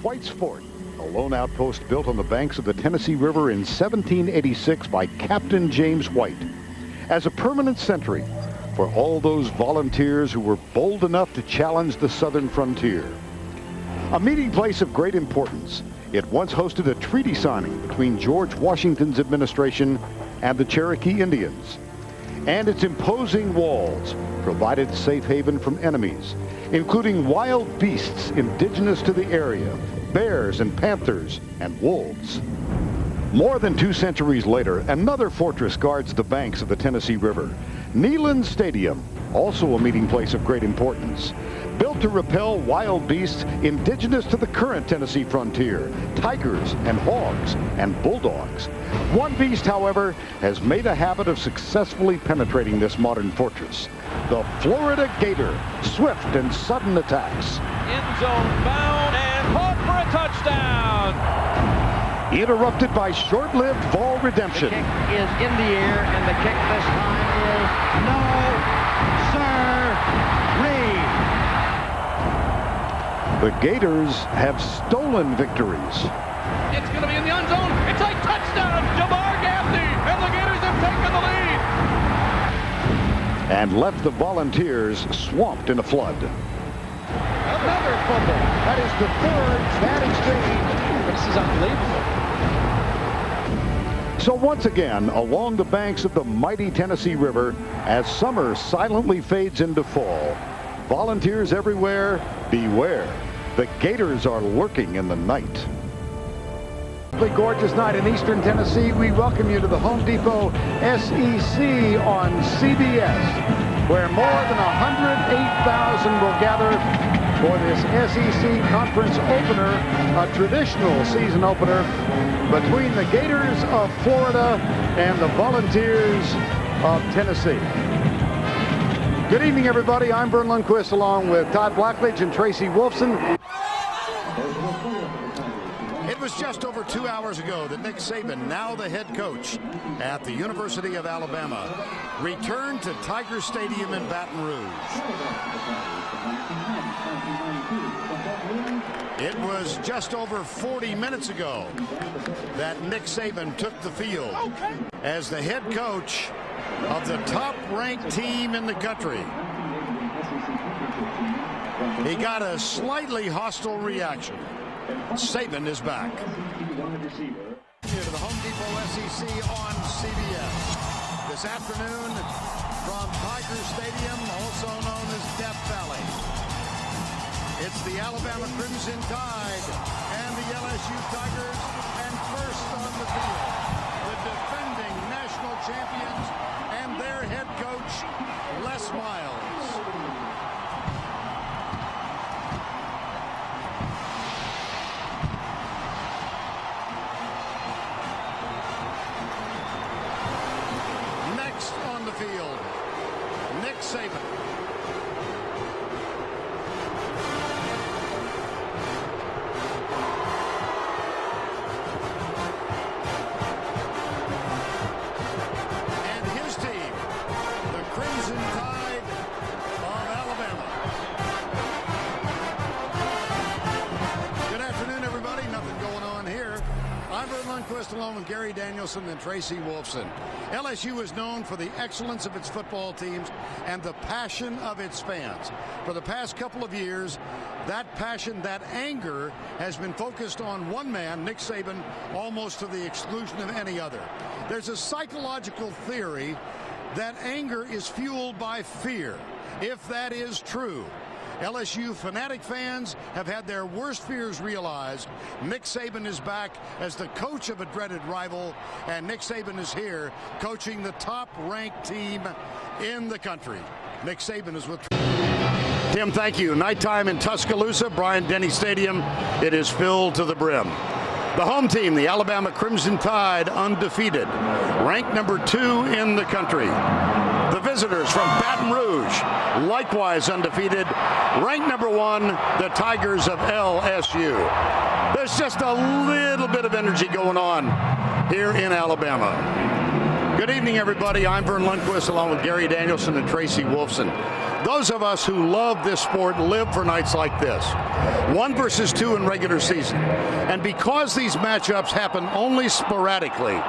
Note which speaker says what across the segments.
Speaker 1: White's Fort, a lone outpost built on the banks of the Tennessee River in 1786 by Captain James White, as a permanent sentry for all those volunteers who were bold enough to challenge the southern frontier. A meeting place of great importance, it once hosted a treaty signing between George Washington's administration and the Cherokee Indians. And its imposing walls provided safe haven from enemies, including wild beasts indigenous to the area, bears and panthers and wolves. More than 2 centuries later, another fortress guards the banks of the Tennessee River. Neyland Stadium, also a meeting place of great importance. Built to repel wild beasts indigenous to the current Tennessee frontier, tigers and hogs and bulldogs. One beast, however, has made a habit of successfully penetrating this modern fortress. The Florida Gator, swift and sudden attacks.
Speaker 2: End zone bound and caught for a touchdown.
Speaker 1: Interrupted by short-lived ball redemption.
Speaker 3: The kick is in the air, and the kick this time is no, sir-ree.
Speaker 1: The Gators have stolen victories.
Speaker 2: It's going to be in the end zone. It's a touchdown. Jamar Gaffney, and the Gators have taken the lead.
Speaker 1: And left the Volunteers swamped in a flood.
Speaker 3: Another fumble. That is the 3rd bad exchange. This is unbelievable.
Speaker 1: So once again, along the banks of the mighty Tennessee River, as summer silently fades into fall, volunteers everywhere, beware. The Gators are lurking in the night. Gorgeous night in eastern Tennessee. We welcome you to the Home Depot SEC on CBS, where more than 108,000 will gather for this SEC conference opener, a traditional season opener between the Gators of Florida and the Volunteers of Tennessee. Good evening, everybody. I'm Verne Lundquist, along with Todd Blackledge and Tracy Wolfson.
Speaker 4: It was just over 2 hours ago that Nick Saban, now the head coach at the University of Alabama, returned to Tiger Stadium in Baton Rouge. It was just over 40 minutes ago that Nick Saban took the field as the head coach of the top-ranked team in the country. He got a slightly hostile reaction. Saban is back. Here to the Home Depot SEC on CBS. This afternoon from Tiger Stadium, also known as Death Valley. It's the Alabama Crimson Tide and the LSU Tigers, and first on the field, the defending national champions and their head coach, Les Miles. Next on the field, Nick Saban. Along with Gary Danielson and Tracy Wolfson. LSU is known for the excellence of its football teams and the passion of its fans. For the past couple of years, that passion, that anger has been focused on one man, Nick Saban, almost to the exclusion of any other. There's a psychological theory that anger is fueled by fear. If that is true, LSU fanatic fans have had their worst fears realized. Nick Saban is back as the coach of a dreaded rival, and Nick Saban is here coaching the top-ranked team in the country. Nick Saban is with Tim. Thank you. Nighttime in Tuscaloosa, Bryant-Denny Stadium. It is filled to the brim. The home team, the Alabama Crimson Tide, undefeated, ranked number 2 in the country. The visitors from Baton Rouge, likewise undefeated, ranked number 1, the Tigers of LSU. There's just a little bit of energy going on here in Alabama. Good evening, everybody. I'm Verne Lundquist along with Gary Danielson and Tracy Wolfson. Those of us who love this sport live for nights like this. 1 versus 2 in regular season. And because these matchups happen only sporadically,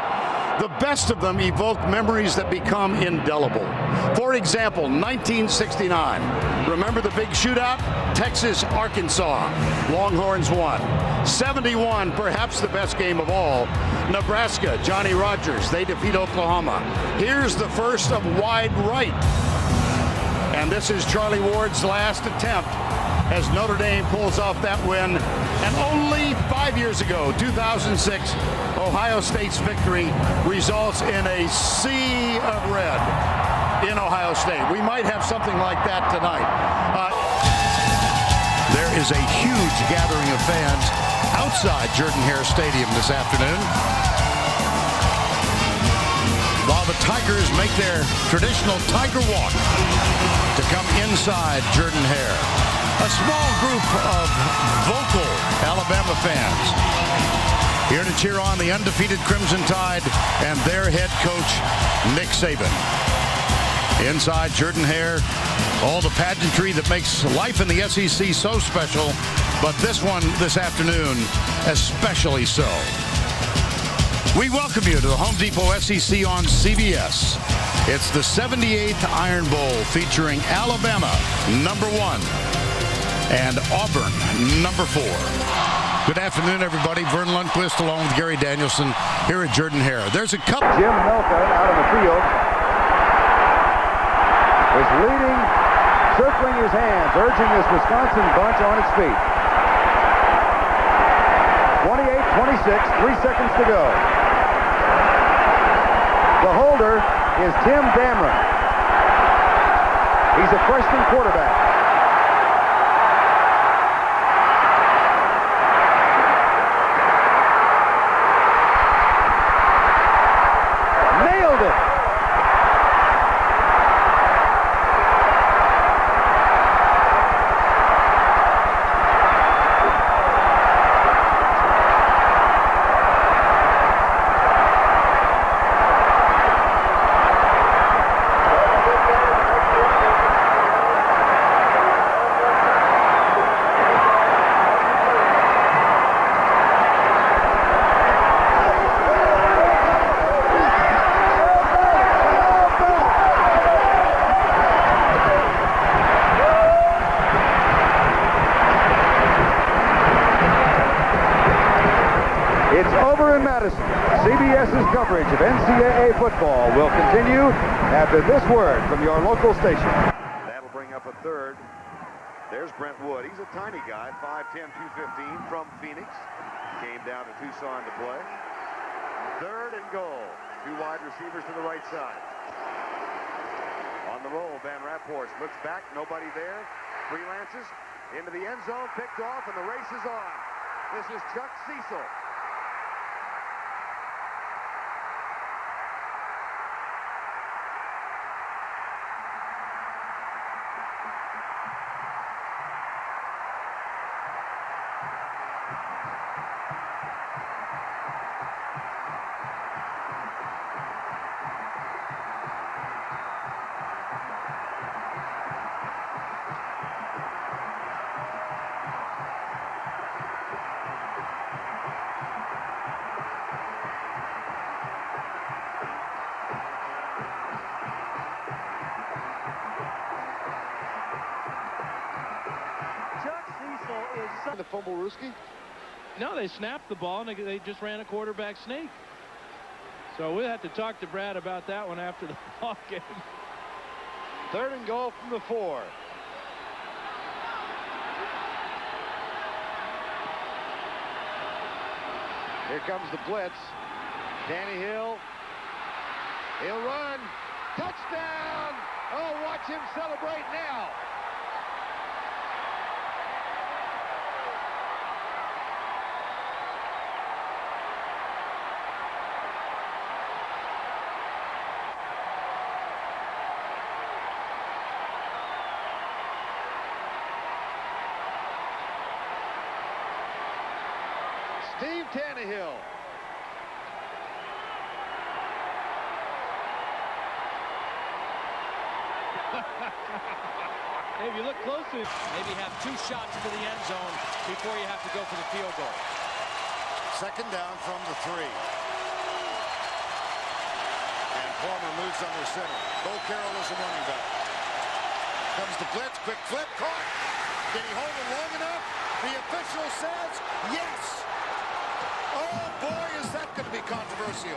Speaker 4: the best of them evoke memories that become indelible. For example, 1969. Remember the big shootout? Texas, Arkansas. Longhorns won. 71, perhaps the best game of all. Nebraska, Johnny Rodgers. They defeat Oklahoma. Here's the first of wide right. And this is Charlie Ward's last attempt as Notre Dame pulls off that win. And only 5 years ago, 2006, Ohio State's victory results in a sea of red in Ohio State. We might have something like that tonight. There is a huge gathering of fans outside Jordan-Hare Stadium this afternoon, while the Tigers make their traditional Tiger Walk to come inside Jordan-Hare. A small group of vocal Alabama fans here to cheer on the undefeated Crimson Tide and their head coach, Nick Saban. Inside Jordan-Hare, all the pageantry that makes life in the SEC so special, but this one this afternoon especially so. We welcome you to the Home Depot SEC on CBS. It's the 78th Iron Bowl featuring Alabama, number 1, and Auburn, number 4. Good afternoon, everybody. Verne Lundquist along with Gary Danielson here at Jordan-Hare. There's a couple.
Speaker 3: Jim Milka out on the field is leading, circling his hands, urging this Wisconsin bunch on its feet. 28-26, 3 seconds to go. The holder is Tim Damron. He's a freshman quarterback. Nailed it. CBS's coverage of NCAA football will continue after this word from your local station.
Speaker 5: That'll bring up a third. There's Brent Wood. He's a tiny guy, 5'10", 215 from Phoenix. Came down to Tucson to play. 3rd and goal. 2 wide receivers to the right side. On the roll, Van Rapport looks back, nobody there. Freelances into the end zone, picked off, and the race is on. This is Chuck Cecil.
Speaker 3: The fumble, Ruski?
Speaker 2: No, they snapped the ball, and they just ran a quarterback sneak. So we'll have to talk to Brad about that one after the ball game.
Speaker 3: 3rd and goal from the 4. Here comes the blitz. Danny Hill. He'll run. Touchdown! Oh, watch him celebrate now. Steve Tannehill.
Speaker 2: Hey, if you look closely,
Speaker 6: maybe have 2 shots to the end zone before you have to go for the field goal.
Speaker 4: Second down from the 3. And Palmer moves under center. Bo Carroll is the running back. Comes the blitz, quick flip, caught. Did he hold it long enough? The official says yes. Oh boy, is that going to be controversial.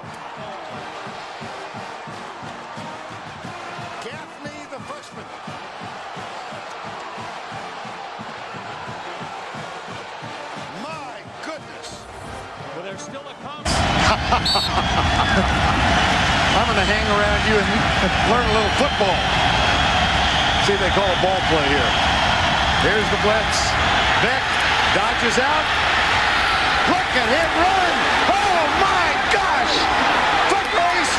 Speaker 4: Gaffney, the freshman. My goodness.
Speaker 6: Well, there's still a comment.
Speaker 1: I'm going to hang around you and learn a little football. See if they call a ball play here. Here's the blitz. Beck dodges out. Look at him run. Oh, my gosh. Foot race.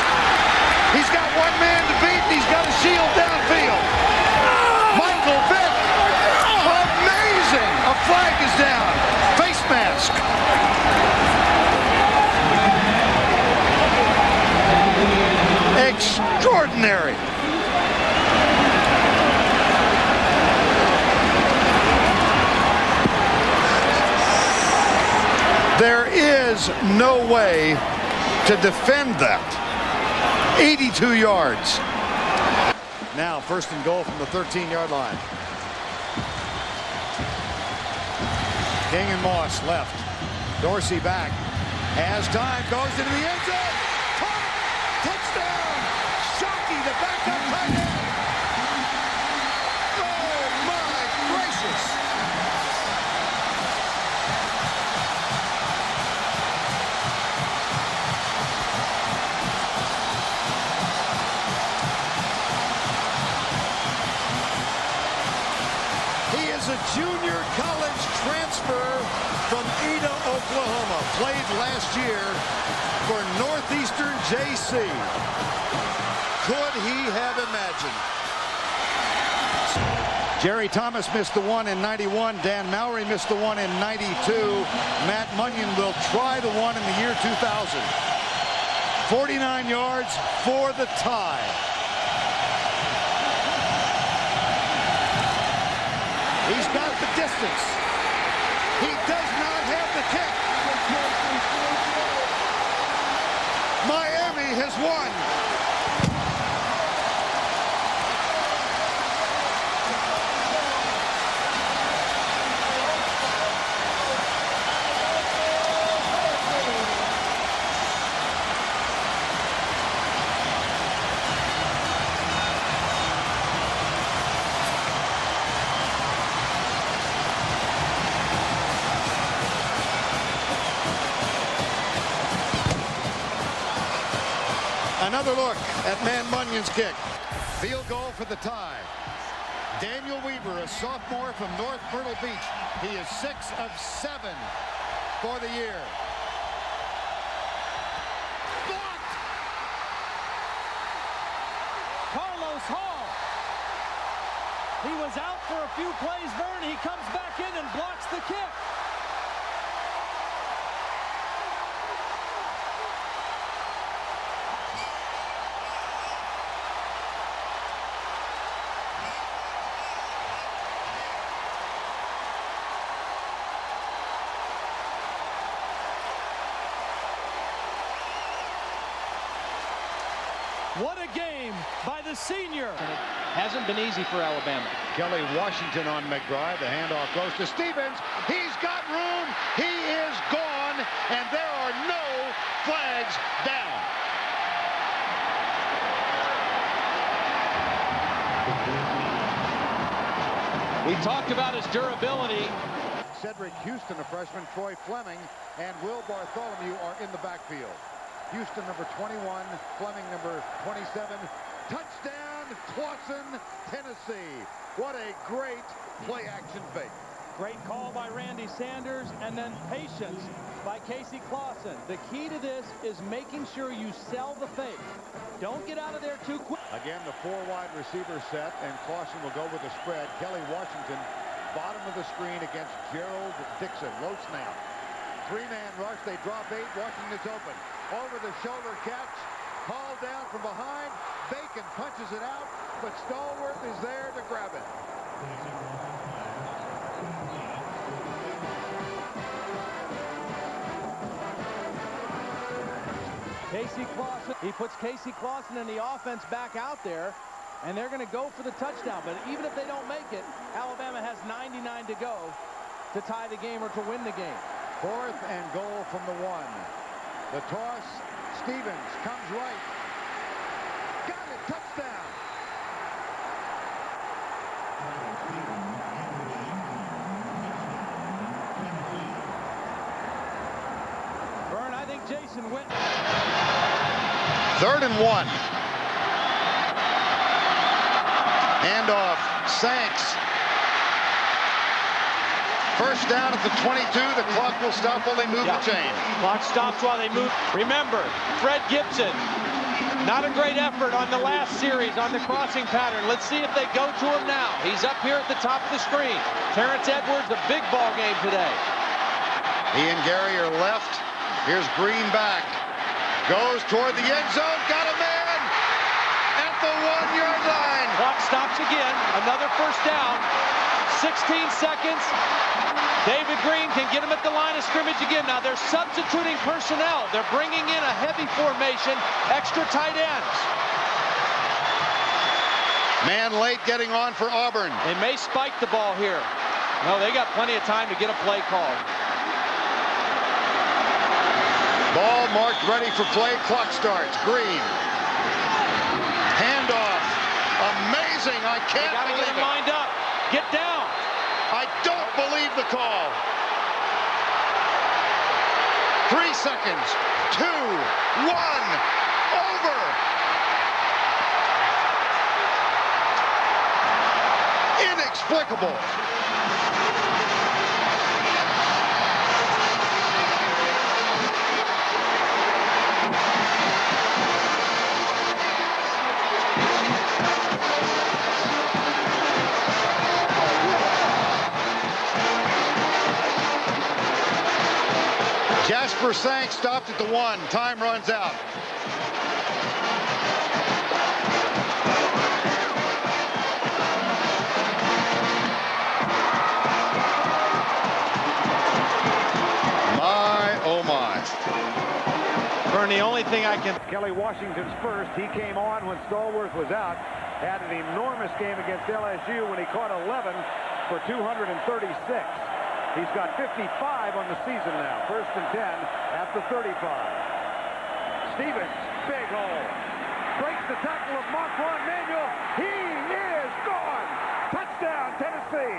Speaker 1: He's got one man to beat, and he's got a shield downfield. Michael Vick. Amazing. A flag is down. Face mask. Extraordinary. There is no way to defend that. 82 yards. Now first and goal from the 13-yard line. King and Moss left. Dorsey back. Has time. Goes into the end zone. Caught. Touchdown. Shockey, the backup tight end. Oh, my gracious. A junior college transfer from Ada, Oklahoma. Played last year for Northeastern JC. Could he have imagined? Jerry Thomas missed the one in 91. Dan Mowry missed the one in 92. Matt Munyon will try the one in the year 2000. 49 yards for the tie. He's got the distance. He does not have the kick. Miami has won. Another look at Man Munyon's kick. Field goal for the tie. Daniel Weaver, a sophomore from North Myrtle Beach. He is 6 of 7 for the year. Blocked!
Speaker 2: Carlos Hall. He was out for a few plays, Verne. He comes back in and blocks the kick. What a game by the senior.
Speaker 6: And it hasn't been easy for Alabama.
Speaker 1: Kelly Washington on McBride. The handoff goes to Stevens. He's got room. He is gone. And there are no flags down.
Speaker 6: We talked about his durability.
Speaker 1: Cedric Houston, a freshman, Troy Fleming, and Will Bartholomew are in the backfield. Houston, number 21, Fleming, number 27. Touchdown, Clawson, Tennessee. What a great play-action fake.
Speaker 2: Great call by Randy Sanders, and then patience by Casey Clawson. The key to this is making sure you sell the fake. Don't get out of there too quick.
Speaker 1: Again, the 4 wide receiver set, and Clawson will go with the spread. Kelly Washington, bottom of the screen against Gerald Dixon. Low snap. 3-man rush. They drop 8. Washington's open. Over the shoulder catch.
Speaker 3: Hauled down from behind. Bacon punches it out, but Stallworth is there to grab it.
Speaker 2: Casey Clausen, he puts Casey Clausen and the offense back out there, and they're going to go for the touchdown. But even if they don't make it, Alabama has 99 to go to tie the game or to win the game.
Speaker 3: 4th and goal from the 1. The toss, Stevens comes right. Got it, touchdown.
Speaker 2: Verne, I think Jason went.
Speaker 1: 3rd and 1. Handoff, Sanks. First down at the 22. The clock will stop while they move the chain.
Speaker 6: Clock stops while they move. Remember, Fred Gibson, not a great effort on the last series on the crossing pattern. Let's see if they go to him now. He's up here at the top of the screen. Terrence Edwards, a big ball game today.
Speaker 1: He and Gary are left. Here's Green back. Goes toward the end zone. Got a man at the 1-yard line.
Speaker 6: Clock stops again. Another first down. 16 seconds. David Green can get him at the line of scrimmage again. Now they're substituting personnel. They're bringing in a heavy formation, extra tight ends.
Speaker 1: Man late getting on for Auburn.
Speaker 6: They may spike the ball here. No, they got plenty of time to get a play called.
Speaker 1: Ball marked ready for play. Clock starts. Green. Handoff. Amazing. I can't
Speaker 6: Got to
Speaker 1: believe
Speaker 6: get him
Speaker 1: it.
Speaker 6: lined up. Get down.
Speaker 1: I don't believe the call. 3 seconds. 2, 1. Over. Inexplicable. Jasper Sank stopped at the 1. Time runs out. My, oh my.
Speaker 6: Verne, the only thing I can...
Speaker 3: Kelly Washington's first. He came on when Stallworth was out. Had an enormous game against LSU when he caught 11 for 236. He's got 55 on the season now. 1st and 10 at the 35. Stevens, big hole. Breaks the tackle of Marquand Manuel. He is gone. Touchdown, Tennessee.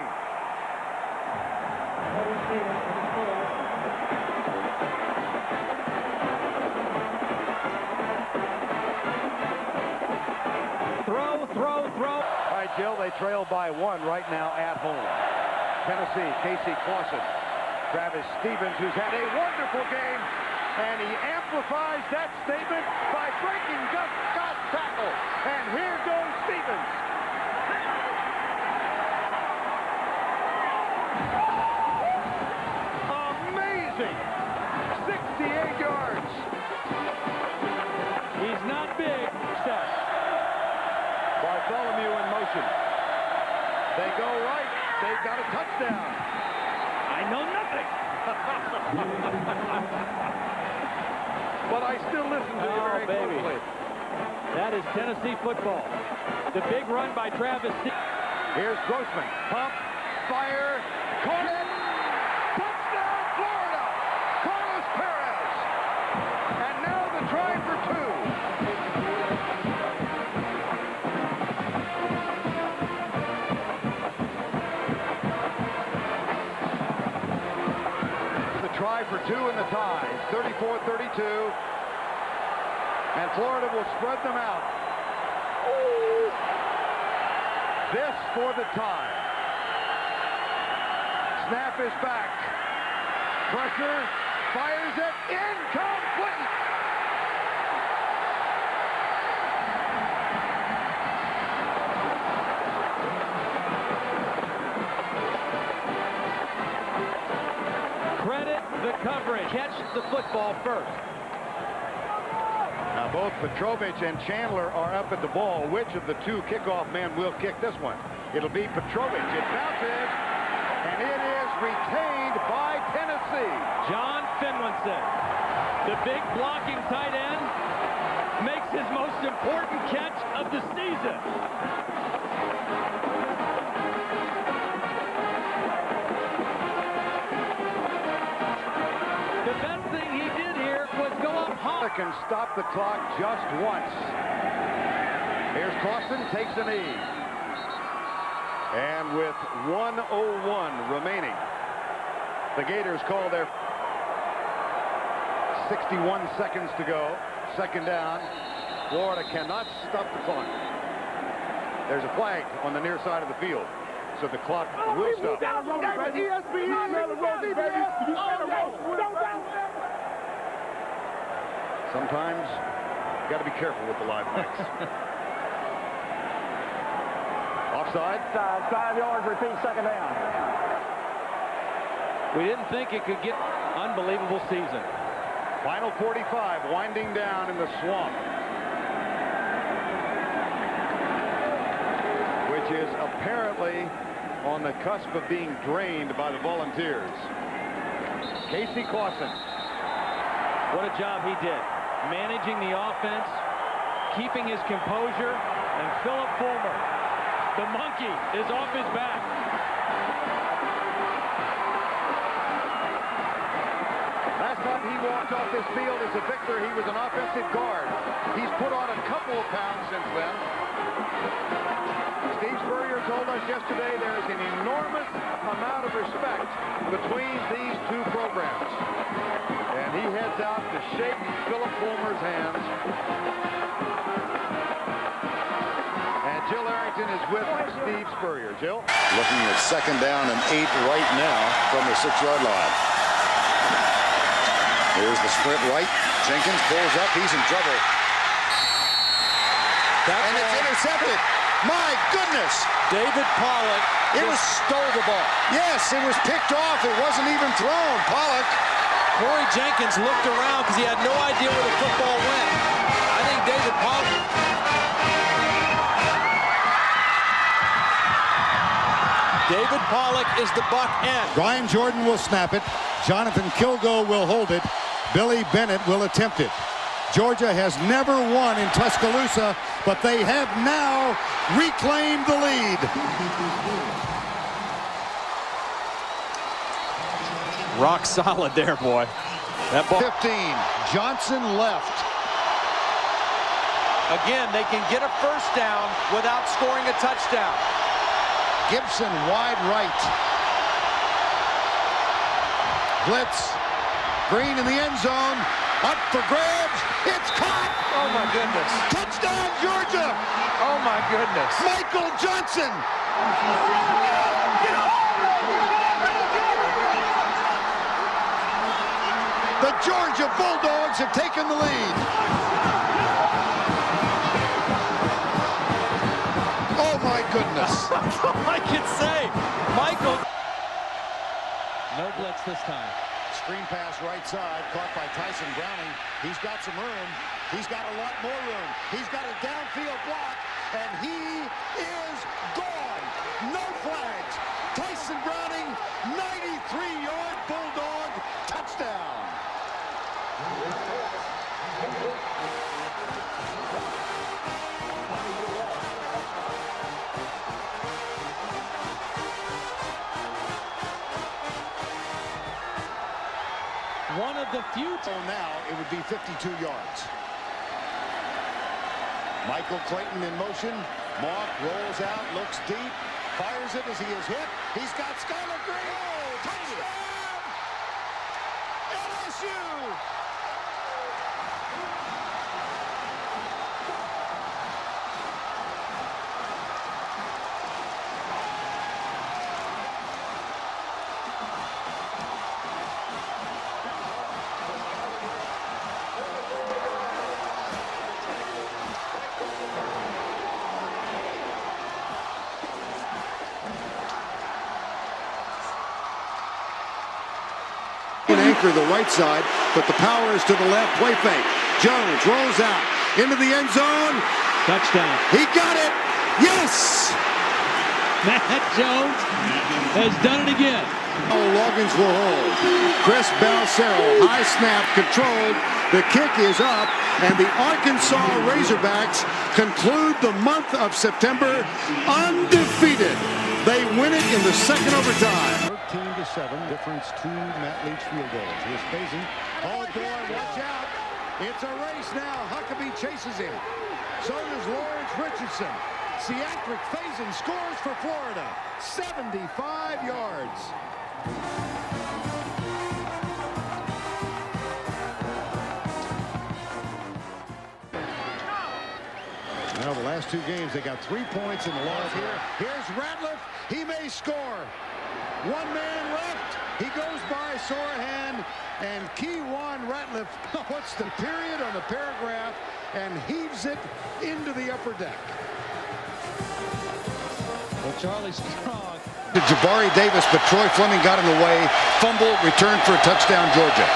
Speaker 2: Throw.
Speaker 3: All right, Jill, they trail by 1 right now at home. Tennessee, Casey Clausen. Travis Stevens, who's had a wonderful game, and he amplifies that statement by breaking God's tackle. And here goes Stevens. Amazing. 68 yards.
Speaker 2: He's not big. Set.
Speaker 3: Bartholomew in motion. They go right. They've got a touchdown.
Speaker 2: I know nothing.
Speaker 3: But I still listen to you very closely.
Speaker 2: That is Tennessee football. The big run by Travis.
Speaker 3: Here's Grossman. Pump. Fire. Caught it. Touchdown, Florida. Carlos Perez. And now the try for 2. The try for 2 in the tie. 34-32. And Florida will spread them out. This for the tie. Snap is back. Pressure. Fires it. Incomplete.
Speaker 2: Credit the coverage. Catch the football first.
Speaker 3: Now both Petrovich and Chandler are up at the ball. Which of the two kickoff men will kick this one? It'll be Petrovich. It bounces, and it is retained by Tennessee.
Speaker 2: John Finlinson, the big blocking tight end, makes his most important catch of the season. The best thing he did here was go up high.
Speaker 3: Can stop the clock just once. Here's Clausen, takes a knee. And with 1:01 remaining, the Gators call their 61 seconds to go. Second down. Florida cannot stop the clock. There's a flag on the near side of the field, so the clock will stop. Sometimes you got to be careful with the live mics. Offside.
Speaker 7: 5 yards, repeat, second down.
Speaker 2: We didn't think it could get unbelievable season.
Speaker 3: Final 45, winding down in the swamp, which is apparently on the cusp of being drained by the Volunteers. Casey Clausen.
Speaker 2: What a job he did. Managing the offense, keeping his composure, and Philip Fulmer, the monkey, is off his back.
Speaker 3: Last time he walked off this field as a Victor, he was an offensive guard. He's put on a couple of pounds since then. Steve Spurrier told us yesterday there is an enormous amount of respect between these two programs. And he heads out to shake Philip Fulmer's hands. And Jill Arrington is with Steve Spurrier. Jill?
Speaker 1: Looking at second down and 8 right now from the 6-yard line. Here's the sprint right. Jenkins pulls up. He's in trouble. And it's intercepted. My goodness.
Speaker 6: David Pollock
Speaker 1: stole the ball. Yes, it was picked off. It wasn't even thrown. Pollock.
Speaker 6: Corey Jenkins looked around because he had no idea where the football went. I think David Pollock. David Pollock is the buck end.
Speaker 4: Brian Jordan will snap it. Jonathan Kilgo will hold it. Billy Bennett will attempt it. Georgia has never won in Tuscaloosa, but they have now reclaimed the lead.
Speaker 6: Rock solid there, boy. That ball.
Speaker 4: 15. Johnson left.
Speaker 6: Again, they can get a first down without scoring a touchdown.
Speaker 4: Gibson wide right. Blitz. Green in the end zone. Up for grabs. It's caught.
Speaker 6: Oh, my goodness.
Speaker 4: Touchdown, Georgia.
Speaker 6: Oh, my goodness.
Speaker 4: Michael Johnson. The Georgia Bulldogs have taken the lead. Oh, my goodness.
Speaker 6: That's all I can say. Michael.
Speaker 2: No blitz this time.
Speaker 4: Screen pass right side, caught by Tyson Browning. He's got some room. He's got a lot more room. He's got a downfield block, and he is gone. No flags. Tyson Browning, 93-yard Bulldog touchdown.
Speaker 2: One of the few.
Speaker 4: So now it would be 52 yards. Michael Clayton in motion. Mock rolls out, looks deep, fires it as he is hit. He's got Skylar Green. Oh, touchdown! LSU! Anchor the right side, but the power is to the left. Play fake. Jones rolls out into the end zone.
Speaker 2: Touchdown.
Speaker 4: He got it. Yes.
Speaker 2: Matt Jones has done it again.
Speaker 4: Loggins will hold. Chris Balcero, high snap, controlled. The kick is up, and the Arkansas Razorbacks conclude the month of September undefeated. They win it in the second overtime. 13-7, difference 2 Matt Leach field goals. Here's Faison. Oh boy, watch out. It's a race now. Huckabee chases him. So does Lawrence Richardson. Seatric Faison scores for Florida. 75 yards. Now the last 2 games, they got 3 points in the loss here. Here's Ratliff. He may score. 1 man left. He goes by Sorahan and Keywan Ratliff puts the period on the paragraph and heaves it into the upper deck.
Speaker 2: Well, Charlie Strong.
Speaker 4: To Jabari Davis, but Troy Fleming got in the way. Fumble, return for a touchdown, Georgia.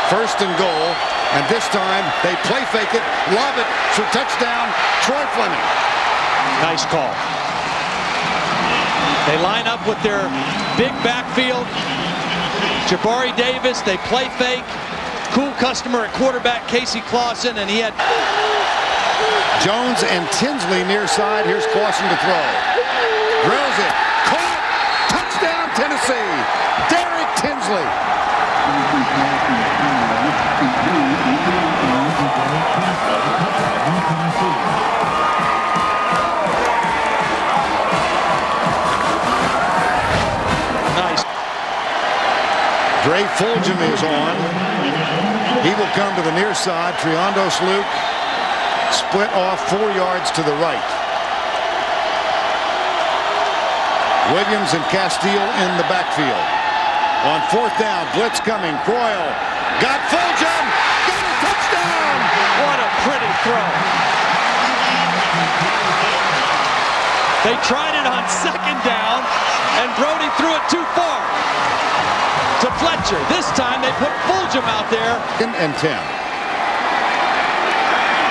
Speaker 4: First and goal, and this time they play fake it, lob it for touchdown, Troy Fleming.
Speaker 6: Nice call. They line up with their big backfield. Jabari Davis, they play fake. Cool customer at quarterback, Casey Clausen, and he had
Speaker 4: Jones and Tinsley near side. Here's Clausen to throw. Drills it. Caught. Touchdown, Tennessee. Derek Tinsley.
Speaker 6: nice.
Speaker 4: Dre Fulgham is on. He will come to the near side. Triondos Luke split off 4 yards to the right. Williams and Castile in the backfield. On 4th down, blitz coming. Croyle got Fulgham. Got a touchdown.
Speaker 6: What a pretty throw. They tried it on 2nd down, and Brody threw it too far to Fletcher. This time they put Fulgham out there.
Speaker 4: And 10.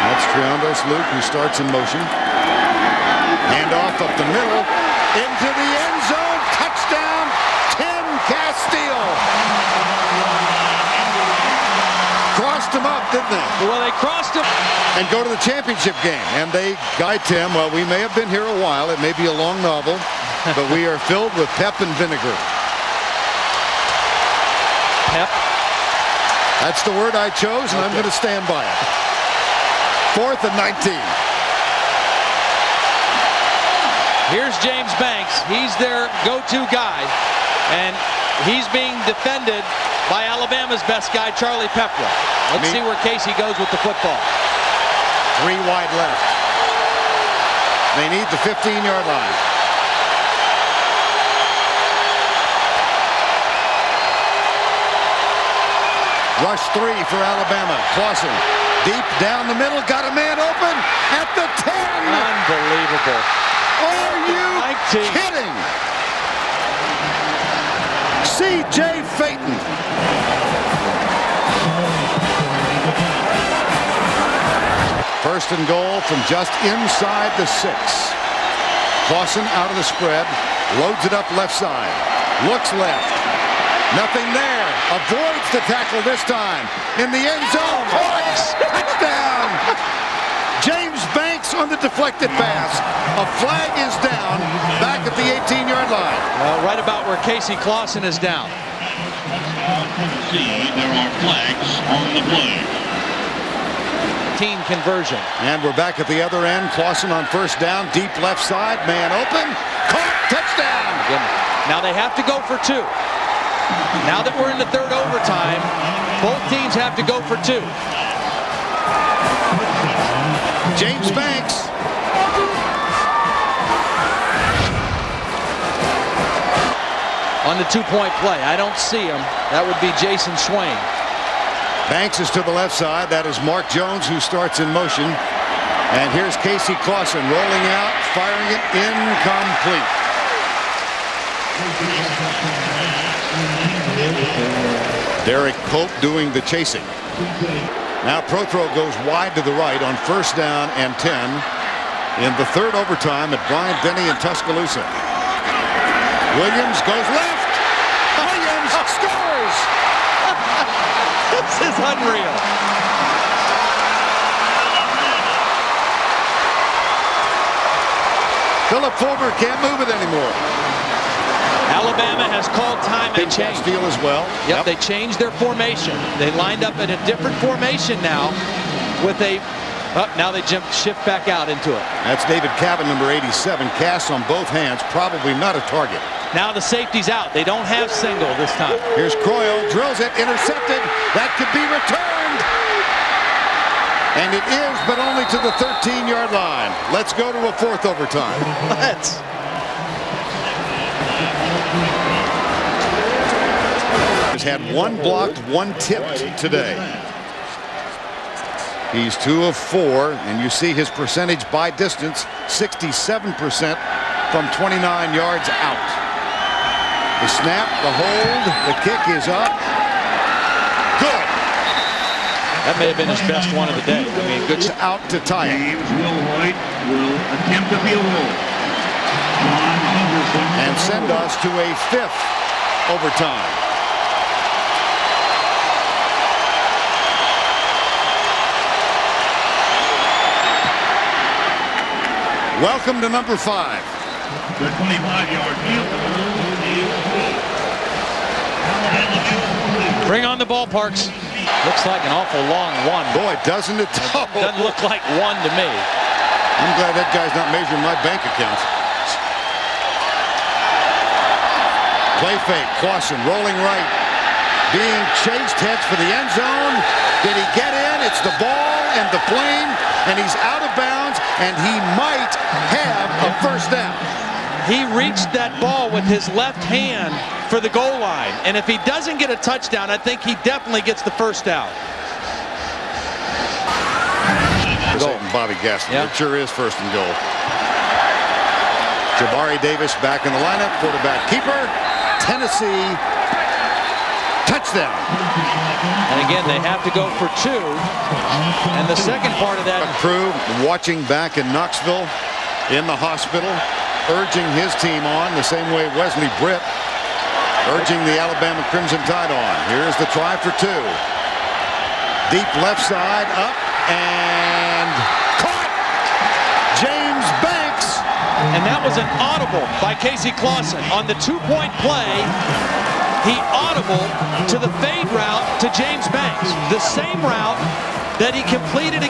Speaker 4: That's Triondos Luke who starts in motion. Handoff up the middle. Into the end zone. Touchdown. Tim Castile. Crossed him up, didn't they?
Speaker 6: Well, they crossed him.
Speaker 4: And go to the championship game. And they guide Tim. Well, we may have been here a while. It may be a long novel. But we are filled with pep and vinegar.
Speaker 6: Pep.
Speaker 4: That's the word I chose, and I'm going to stand by it. 4th and 19.
Speaker 6: Here's James Banks. He's their go-to guy, and he's being defended by Alabama's best guy, Charlie Pepper. Let's see where Casey goes with the football.
Speaker 4: 3 wide left. They need the 15-yard line. Rush 3 for Alabama. Clausen deep down the middle. Got a man open at the 10.
Speaker 6: Unbelievable.
Speaker 4: Are you
Speaker 6: 19.
Speaker 4: kidding? C.J. Phaeton. First and goal from just inside the 6. Clausen out of the spread. Loads it up left side. Looks left. Nothing there. Avoids the tackle this time. In the end zone. Touchdown. James Banks on the deflected pass. A flag is down back at the 18-yard line.
Speaker 6: Well, right about where Casey Clausen is down.
Speaker 8: See, there are flags on the play.
Speaker 6: Team conversion.
Speaker 4: And we're back at the other end. Clausen on first down. Deep left side. Man open. Caught. Touchdown.
Speaker 6: Now they have to go for 2. Now that we're in the 3rd overtime, both teams have to go for 2.
Speaker 4: James Banks.
Speaker 6: On the 2-point play. I don't see him. That would be Jason Swain.
Speaker 4: Banks is to the left side. That is Mark Jones who starts in motion. And here's Casey Clausen rolling out, firing it incomplete. Derek Pope doing the chasing.
Speaker 1: Now Prothro goes wide to the right on 1st down and 10 in the 3rd overtime at Bryant Denny in Tuscaloosa. Williams goes left. Williams scores.
Speaker 6: This is unreal.
Speaker 1: Philip Fulmer can't move it anymore.
Speaker 6: Alabama has called time and change.
Speaker 1: Steele as well.
Speaker 6: Yep, they changed their formation. They lined up in a different formation now with a... now they shift back out into it.
Speaker 1: That's David Cavan, number 87. Casts on both hands, probably not a target.
Speaker 6: Now the safety's out. They don't have single this time.
Speaker 1: Here's Croyle, drills it, intercepted. That could be returned. And it is, but only to the 13-yard line. Let's go to a 4th overtime.
Speaker 6: Let's.
Speaker 1: Has had 1 blocked, 1 tipped today. He's 2 of 4, and you see his percentage by distance, 67% from 29 yards out. The snap, the hold, the kick is up. Good.
Speaker 6: That may have been his best one of the day. I mean, good.
Speaker 1: Out to tie it.
Speaker 8: James Wilhoit will attempt a field goal.
Speaker 1: And send us to a 5th overtime. Welcome to number 5.
Speaker 8: The 25-yard field goal.
Speaker 6: Bring on the ballparks. Looks like an awful long one.
Speaker 1: Boy, doesn't it?
Speaker 6: Doesn't look like one to me.
Speaker 1: I'm glad that guy's not measuring my bank account. Play fake. Clausen rolling right. Being chased. Heads for the end zone. Did he get in? It's the ball and the plane. And he's out of bounds. And he might have a 1st down.
Speaker 6: He reached that ball with his left hand for the goal line. And if he doesn't get a touchdown, I think he definitely gets the 1st down.
Speaker 1: Goal. Bobby Gaston.
Speaker 6: Yeah.
Speaker 1: It sure is 1st and goal. Jabari Davis back in the lineup. Quarterback keeper. Tennessee. Touchdown.
Speaker 6: And again, they have to go for 2. And the second part of that.
Speaker 1: Crew watching back in Knoxville in the hospital, urging his team on the same way Wesley Britt urging the Alabama Crimson Tide on. Here's the try for 2. Deep left side, up and caught. James Banks.
Speaker 6: And that was an audible by Casey Clausen on the 2-point play. He audible to the fade route to James Banks, the same route that he completed.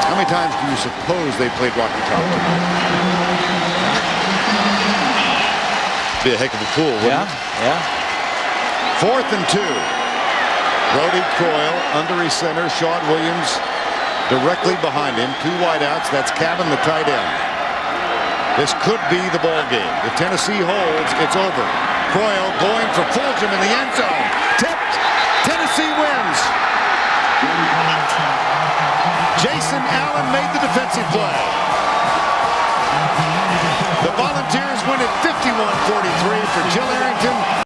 Speaker 1: How many times do you suppose they played Rocky Top? Be a heck of a pool, wouldn't it?
Speaker 6: Yeah.
Speaker 1: 4th and 2. Brody Croyle under his center. Shawn Williams directly behind him. 2 wideouts. That's Cavan, the tight end. This could be the ball game. If Tennessee holds, it's over. Croyle going for Fulgham in the end zone. Tipped. Tennessee wins. Jason Allen made the defensive play. The Volunteers win at 51-43 for Jill Arrington.